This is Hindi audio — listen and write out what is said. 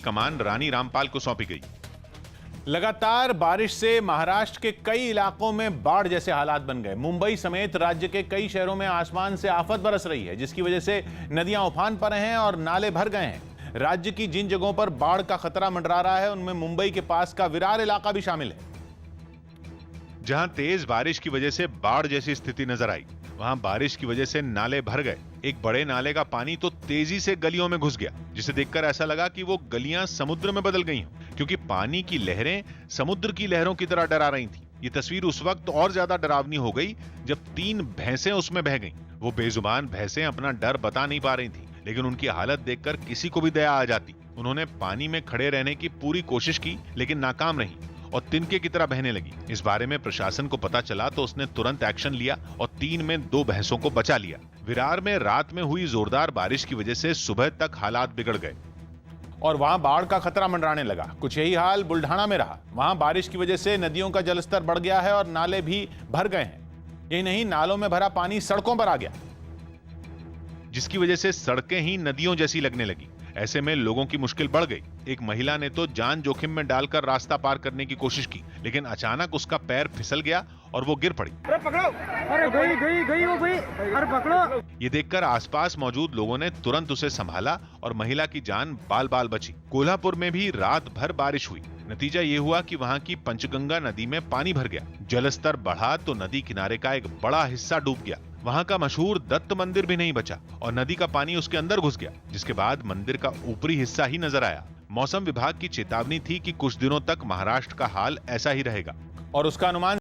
कमान रानी रामपाल को सौंपी गई। लगातार बारिश से महाराष्ट्र के कई इलाकों में बाढ़ जैसे हालात बन गए। मुंबई समेत राज्य के कई शहरों में आसमान से आफत बरस रही है, जिसकी वजह से नदियां उफान पर हैं और नाले भर गए हैं। राज्य की जिन जगहों पर बाढ़ का खतरा मंडरा रहा है, उनमें मुंबई के पास का विरार इलाका भी शामिल है। जहां तेज बारिश की वजह से बाढ़ जैसी स्थिति नजर आई, वहां बारिश की वजह से नाले भर गए। एक बड़े नाले का पानी तो तेजी से गलियों में घुस गया, जिसे देखकर ऐसा लगा कि वो गलियां समुद्र में बदल गई हों, क्योंकि पानी की लहरें समुद्र की लहरों की तरह डरा रही थी। ये तस्वीर उस वक्त और ज्यादा डरावनी हो गई जब 3 भैंसें उसमें बह गईं। वो बेजुबान भैंसें अपना डर बता नहीं पा रही थी, लेकिन उनकी हालत देखकर किसी को भी दया आ जाती। उन्होंने पानी में खड़े रहने की पूरी कोशिश की, लेकिन नाकाम रही और तिनके की तरह बहने लगी। इस बारे में प्रशासन को पता चला तो उसने तुरंत एक्शन लिया और 3 में 2 भैंसों को बचा लिया। विरार में रात में हुई जोरदार बारिश की वजह से सुबह तक हालात बिगड़ गए और वहां बाढ़ का खतरा मंडराने लगा। कुछ यही हाल बुल्ढाना में रहा। वहां बारिश की वजह से नदियों का जलस्तर बढ़ गया है और नाले भी भर गए हैं। यही नहीं, नालों में भरा पानी सड़कों पर आ गया, जिसकी वजह से सड़कें ही नदियों जैसी लगने लगी। ऐसे में लोगों की मुश्किल बढ़ गई। एक महिला ने तो जान जोखिम में डालकर रास्ता पार करने की कोशिश की, लेकिन अचानक उसका पैर फिसल गया और वो गिर पड़ी। अरे पकड़ो, अरे गई वो गई, अरे पकड़ो। ये देखकर आसपास मौजूद लोगों ने तुरंत उसे संभाला और महिला की जान बाल बाल बची। कोल्हापुर में भी रात भर बारिश हुई। नतीजा ये हुआ कि वहां की पंचगंगा नदी में पानी भर गया। जलस्तर बढ़ा तो नदी किनारे का एक बड़ा हिस्सा डूब गया। वहां का मशहूर दत्त मंदिर भी नहीं बचा और नदी का पानी उसके अंदर घुस गया, जिसके बाद मंदिर का ऊपरी हिस्सा ही नजर आया। मौसम विभाग की चेतावनी थी कि कुछ दिनों तक महाराष्ट्र का हाल ऐसा ही रहेगा और उसका अनुमान